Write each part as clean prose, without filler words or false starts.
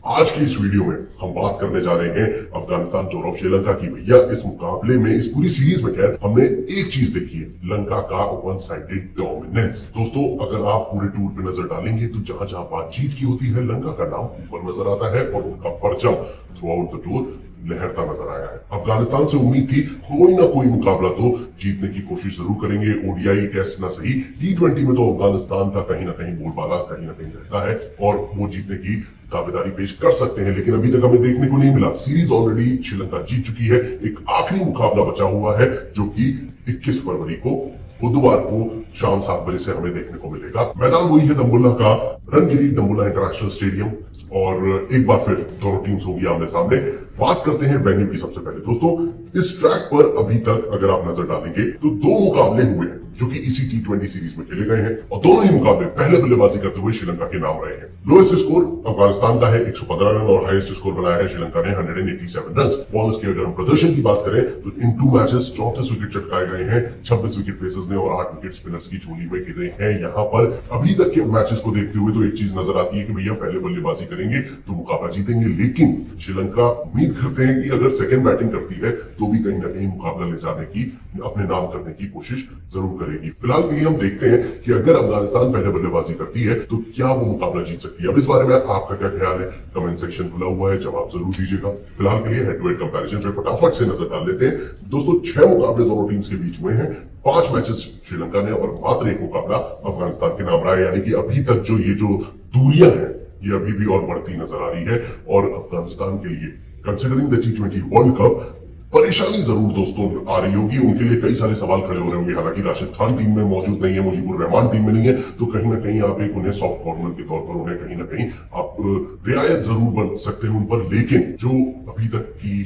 आज की इस वीडियो में हम बात करने जा रहे हैं अफगानिस्तान टूर ऑफ श्रीलंका की। भैया इस मुकाबले में, इस पूरी सीरीज में खैर हमने एक चीज देखी है, लंका का वन साइडेड डोमिनेंस। दोस्तों अगर आप पूरे टूर पे नजर डालेंगे तो जहां जहां बातचीत की होती है लंका का नाम ऊपर नजर आता है और उनका परचम थ्रू आउट द टूर लहरता नजर आया है। अफगानिस्तान से उम्मीद थी कोई ना कोई मुकाबला तो जीतने की कोशिश जरूर करेंगे। ओडीआई टेस्ट ना सही, T20 में तो अफगानिस्तान का कहीं ना कहीं बोलबाला कहीं ना कहीं रहता है और वो जीतने की दावेदारी पेश कर सकते हैं, लेकिन अभी तक हमें देखने को नहीं मिला। सीरीज ऑलरेडी श्रीलंका जीत चुकी है। एक आखिरी मुकाबला बचा हुआ है जो कि 21 फरवरी को बुधवार को शाम 7 बजे से हमें देखने को मिलेगा। मैदान वही है दम्बुल्ला का, रंगगिरी दम्बुल्ला इंटरनेशनल स्टेडियम, और एक बार फिर दोनों टीम्स होंगी आमने सामने। बात करते हैं वेन्यू की। सबसे पहले दोस्तों इस ट्रैक पर अभी तक अगर आप नजर डालेंगे तो 2 मुकाबले हुए हैं जो कि इसी T20 सीरीज में खेले गए हैं और दोनों ही मुकाबले पहले बल्लेबाजी करते हुए श्रीलंका के नाम रहे हैं। लोएस्ट स्कोर अफगानिस्तान का है 115 रन और हाईएस्ट स्कोर बनाया है श्रीलंका ने 187 रन। बॉलर्स की अगर हम प्रदर्शन की बात करें तो इन 2 मैचेस 34 विकेट चटकाए गए हैं, 26 विकेट पेसर्स ने और 8 विकेट स्पिनर्स की झोली में गिरे हैं। यहाँ पर अभी तक के मैचेस को देखते हुए तो एक चीज नजर आती है कि भैया पहले बल्लेबाजी करेंगे तो मुकाबला जीतेंगे, लेकिन श्रीलंका उम्मीद करते हैं कि अगर सेकंड बैटिंग करती है तो भी कहीं ना कहीं मुकाबला ले जाने की, अपने नाम करने की कोशिश जरूर करेगी। फिलहाल के लिए हम देखते हैं कि अगर अफगानिस्तान पहले बल्लेबाजी करती है तो क्या वो मुकाबला जीत सकती है। अब इस बारे में आपका क्या ख्याल है? कमेंट सेक्शन खुला हुआ है, जवाब जरूर दीजिएगा। फिलहाल के लिए हेड टू हेड कंपैरिजन पे फटाफट से नजर डाल लेते हैं। दोस्तों 6 मुकाबले दोनों टीम्स के बीच हुए हैं, 5 मैचेस श्रीलंका ने और मात्र 1 मुकाबला अफगानिस्तान के नाम रहा है। यानी कि अभी तक जो ये जो दूरियां हैं ये अभी भी और बढ़ती नजर आ रही है और अफगानिस्तान के लिए considering the T20 world cup परेशानी जरूर दोस्तों आ रही होगी। उनके लिए कई सारे सवाल खड़े हो रहे होंगे। हालांकि राशिद खान टीम में मौजूद नहीं है, मुजीबुर रहमान टीम में नहीं है, तो कहीं ना कहीं आप एक उन्हें सॉफ्ट कॉर्नर के तौर पर उन्हें कहीं ना कहीं आप रियायत जरूर बन सकते हैं उन पर, लेकिन जो अभी तक की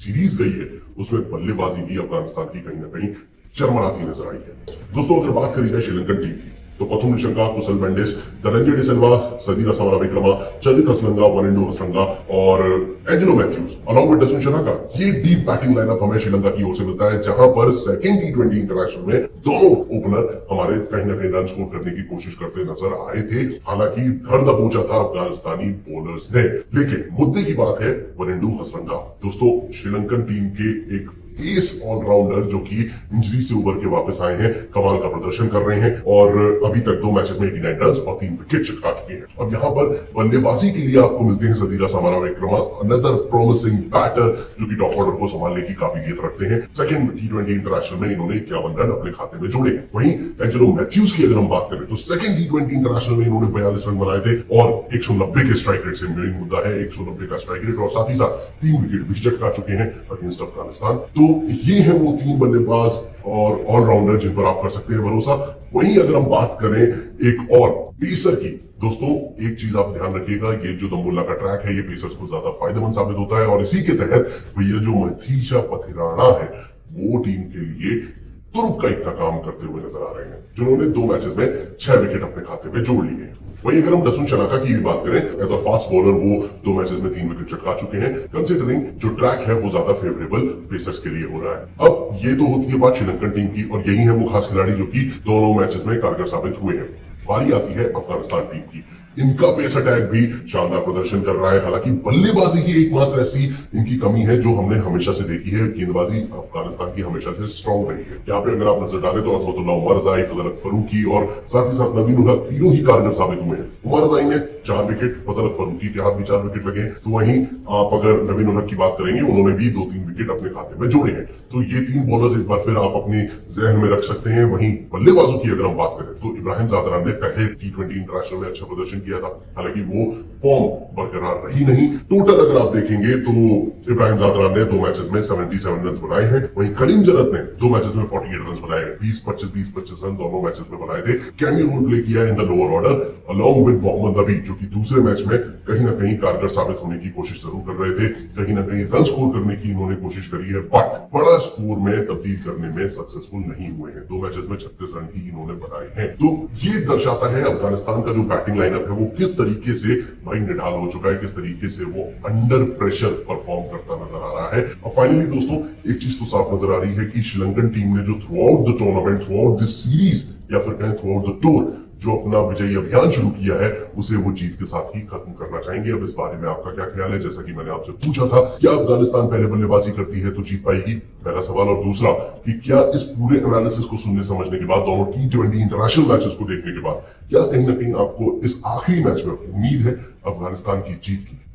सीरीज गई है उसमें बल्लेबाजी भी अफगानिस्तान की कहीं ना कहीं चरमराती नजर आई है। दोस्तों अगर बात करी जाए श्रीलंकन टीम की तो प्रथम निशंका, कुशल मेंडिस, धनंजय डिसिल्वा, सदीरा समरविक्रमा, चंदित हसलंगा, वनिंडो हसरंगा और एंजेलो मैथ्यूज अलॉन्ग विद डसुन शनाका, ये डीप बैटिंग लाइनअप हमें श्रीलंका की ओर से मिलता है, जहां पर सेकंड T20 इंटरनेशनल में दोनों ओपनर हमारे कहीं ना कहीं रन स्कोर करने की कोशिश करते नजर आए थे। हालांकि धर दबोचा था अफगानिस्तानी बॉलर्स ने, लेकिन मुद्दे की बात है वनिंडो हसरंगा। दोस्तों श्रीलंकन टीम के एक एस ऑलराउंडर जो कि इंजरी से उबर के वापस आए हैं, कमाल का प्रदर्शन कर रहे हैं और अभी तक 2 मैचेस में 89 रन और 3 विकेट चटका चुके हैं। और यहाँ पर बल्लेबाजी के लिए आपको मिलते हैं Sadeera Samarawickrama, another promising batter जो कि टॉप ऑर्डर को संभालने की काबिलियत रखते हैं। सेकंड T20 इंटरनेशनल में इन्होंने 51 रन अपने खाते में जोड़े हैं। वहीं एंजेलो मैथ्यूज की अगर हम बात करें तो सेकंड T20 इंटरनेशनल में इन्होंने 42 रन बनाए थे और 190 के स्ट्राइक रेट से मेन मुद्दा है 190 का स्ट्राइक रेट, और साथ ही साथ 3 विकेट भी चटका चुके हैं अगेंस्ट अफगानिस्तान। तो ये है वो 3 बल्लेबाज और ऑलराउंडर जिन पर आप कर सकते हैं भरोसा। वहीं अगर हम बात करें एक और पेसर की, दोस्तों एक चीज आप ध्यान रखिएगा, ये जो दम्बुल्ला का ट्रैक है ये पेसर्स को ज्यादा फायदेमंद साबित होता है और इसी के तहत भैया जो मथीशा पथिराणा है वो टीम के लिए तुरुप का इतना काम करते हुए नजर आ रहे हैं, जिन्होंने 2 मैचेस में 6 विकेट अपने खाते में जोड़ लिए हैं। वहीं अगर हम डसुन शनाका की भी बात करें एज अ फास्ट बॉलर, वो 2 मैचेस में 3 विकेट चटका चुके हैं। कंसिडरिंग जो ट्रैक है वो ज्यादा फेवरेबल पेसर्स के लिए हो रहा है। अब ये तो होती है बात श्रीलंकन टीम की और यही है वो खास खिलाड़ी जो कि दोनों मैचेस में कारगर साबित हुए हैं। बारी आती है अफगानिस्तान टीम की। इनका पेस अटैक भी शानदार प्रदर्शन कर रहा है। हालांकि बल्लेबाजी की एकमात्र ऐसी इनकी कमी है जो हमने हमेशा से देखी है, गेंदबाजी अफगानिस्तान की हमेशा से स्ट्रॉन्ग रही है। यहाँ पे अगर आप नजर डालें तो अजमतुल्लाह उमरज़ाई, फजल फरूकी और साथ ही साथ नवीन उल हक तीनों ही कारगर साबित हुए हैं। उमरज़ाई ने 4 विकेट, फजल फरूकी के हाथ भी 4 विकेट लगे, तो वहीं आप अगर नवीन उल हक की बात करेंगे उन्होंने भी 2-3 विकेट अपने खाते में जोड़े हैं। तो ये 3 बॉलर्स एक बार फिर आप अपने जहन में रख सकते हैं। वहीं बल्लेबाजों की अगर हम बात करें तो इब्राहिम ज़ादरान ने पहले T20 इंटरनेशनल में अच्छा प्रदर्शन किया था, हालांकि वो फॉर्म बरकरार रही नहीं। टोटल अगर आप देखेंगे तो इब्राहिम ज़ादरान ने 2 मैचेस में 77 रन बनाए हैं। वहीं करीम जन्नत ने 2 मैचेस में 48 रन बनाए हैं, 20-25 रन दोनों मैचेस में बनाए थे। कैमी रोल प्ले किया in the lower order along with Mohammad Nabi, जो कि दूसरे मैच में कहीं ना कहीं कारगर साबित होने की कोशिश जरूर कर रहे थे, कहीं ना कहीं रन स्कोर करने की इन्होंने कोशिश करी है, बट बड़ा स्कोर में तब्दील करने में सक्सेसफुल नहीं हुए हैं। 2 मैचेस में 36 रन ही इन्होंने बनाए हैं। तो ये दर्शाता है अफगानिस्तान का जो बैटिंग लाइनअप है वो किस तरीके से भाई निढाल हो चुका है, किस तरीके से वो अंडर प्रेशर परफॉर्म करता नजर आ रहा है। और फाइनली दोस्तों एक चीज तो साफ नजर आ रही है कि श्रीलंकन टीम ने जो through out the tournament, through out this series या फिर कहें थ्रू आउट द टूर जो अपना विजयी अभियान शुरू किया है उसे वो जीत के साथ ही खत्म करना चाहेंगे। अब इस बारे में आपका क्या ख्याल है? जैसा कि मैंने आपसे पूछा था, क्या अफगानिस्तान पहले बल्लेबाजी करती है तो जीत पाएगी, पहला सवाल। और दूसरा कि क्या इस पूरे एनालिसिस को सुनने समझने के बाद, दोनों T20 इंटरनेशनल मैचेस को देखने के बाद, क्या कहीं ना कहीं आपको इस आखिरी मैच में उम्मीद है अफगानिस्तान की जीत की?